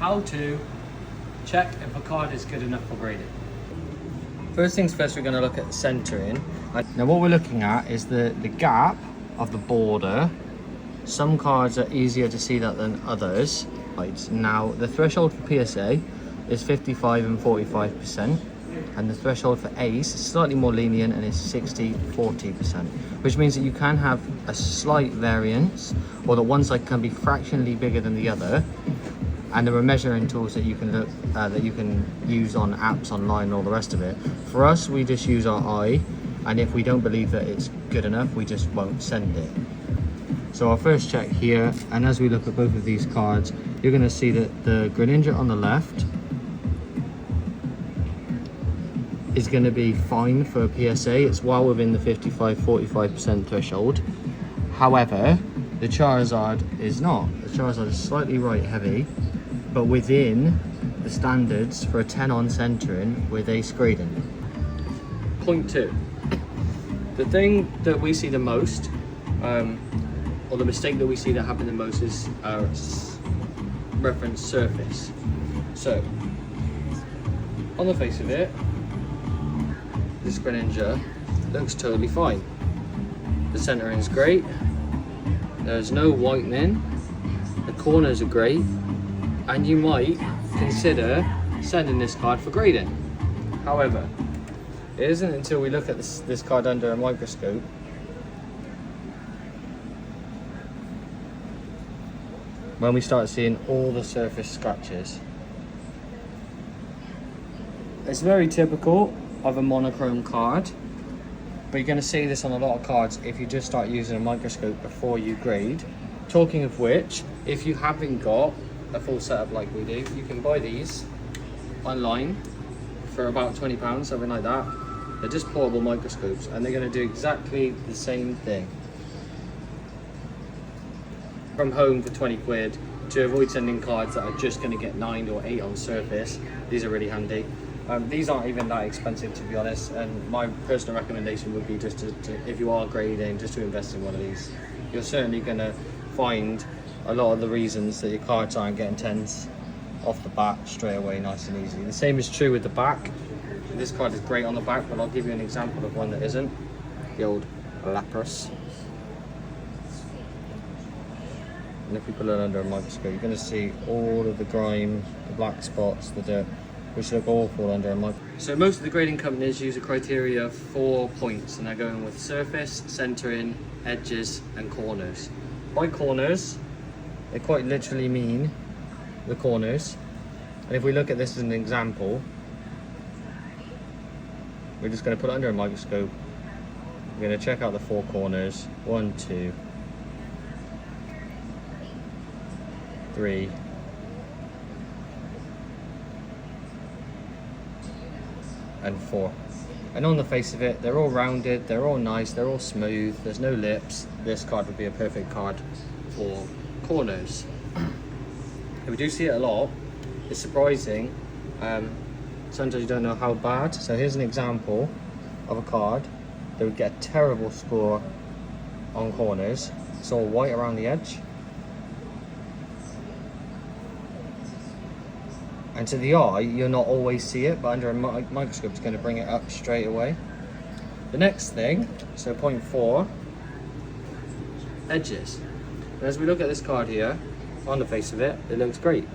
how to check if a card is good enough for grading. First things first, we're going to look at centering. Now what we're looking at is the gap of the border. Some cards are easier to see that than others. Right, now the threshold for PSA is 55 and 45%, and the threshold for ACE is slightly more lenient and is 60-40%, which means that you can have a slight variance, or that one side can be fractionally bigger than the other. And there are measuring tools that you can look that you can use on apps online and all the rest of it. For us, we just use our eye, and if we don't believe that it's good enough, we just won't send it. So I'll first check here, and as we look at both of these cards, you're going to see that the Greninja on the left is going to be fine for a PSA. It's well within the 55-45% threshold. However, the Charizard is not. The Charizard is slightly right heavy, but within the standards for a 10 on centering with ace grading. Point 2. The thing that we see the most, or the mistake that we see that happen the most, is reference surface. So, on the face of it, this Greninja looks totally fine. The centering is great. There's no whitening. The corners are great. And you might consider sending this card for grading. However, it isn't until we look at this card under a microscope when we start seeing all the surface scratches. It's very typical of a monochrome card, but you're going to see this on a lot of cards if you just start using a microscope before you grade. Talking of which, if you haven't got a full setup like we do, you can buy these online for about £20, something like that. They're just portable microscopes, and they're going to do exactly the same thing. From home for 20 quid, to avoid sending cards that are just going to get 9 or 8 on surface, these are really handy. These aren't even that expensive, to be honest, and my personal recommendation would be just to, if you are grading, just to invest in one of these. You're certainly going to find a lot of the reasons that your cards aren't getting 10s off the bat straight away, nice and easy. The same is true with the back. This card is great on the back, but I'll give you an example of one that isn't. The old Lapras. And if we put it under a microscope, you're going to see all of the grime, the black spots, the dirt, which look awful under a microscope. So most of the grading companies use a criteria of 4 points, and they're going with surface, centering, edges, and corners. By corners, they quite literally mean the corners. And if we look at this as an example, we're just going to put it under a microscope. We're going to check out the 4 corners. 1, 2, 3, and 4. And on the face of it, they're all rounded, they're all nice, they're all smooth, there's no lips. This card would be a perfect card for corners. And we do see it a lot. It's surprising. Sometimes you don't know how bad. So here's an example of a card that would get a terrible score on corners. It's all white around the edge. And to the eye, you'll not always see it, but under a microscope, it's going to bring it up straight away. The next thing, so point 4, edges. And as we look at this card here, on the face of it, it looks great.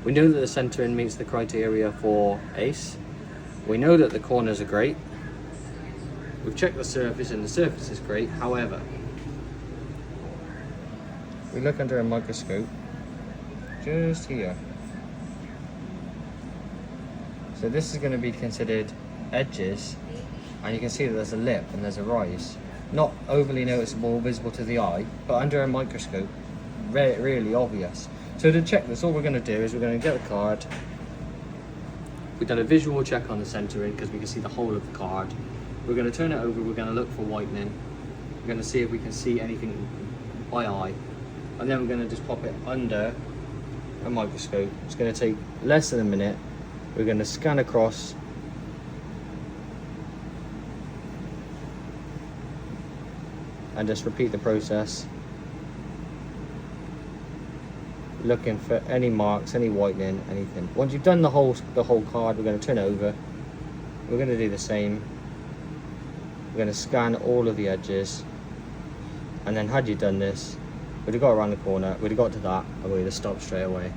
We know that the centering meets the criteria for ace. We know that the corners are great. We've checked the surface, and the surface is great. However, we look under a microscope, just here. So this is going to be considered edges, and you can see that there's a lip and there's a rise. Not overly noticeable or visible to the eye, but under a microscope, really obvious. So to check this, all we're going to do is we're going to get the card. We've done a visual check on the centering because we can see the whole of the card. We're going to turn it over, we're going to look for whitening. We're going to see if we can see anything by eye. And then we're going to just pop it under a microscope. It's going to take less than a minute. We're going to scan across and just repeat the process looking for any marks, any whitening, anything. Once you've done the whole card, we're going to turn it over. We're going to do the same. We're going to scan all of the edges, and then had you done this, we'd have got around the corner, we'd have got to that, and we'd have stopped straight away.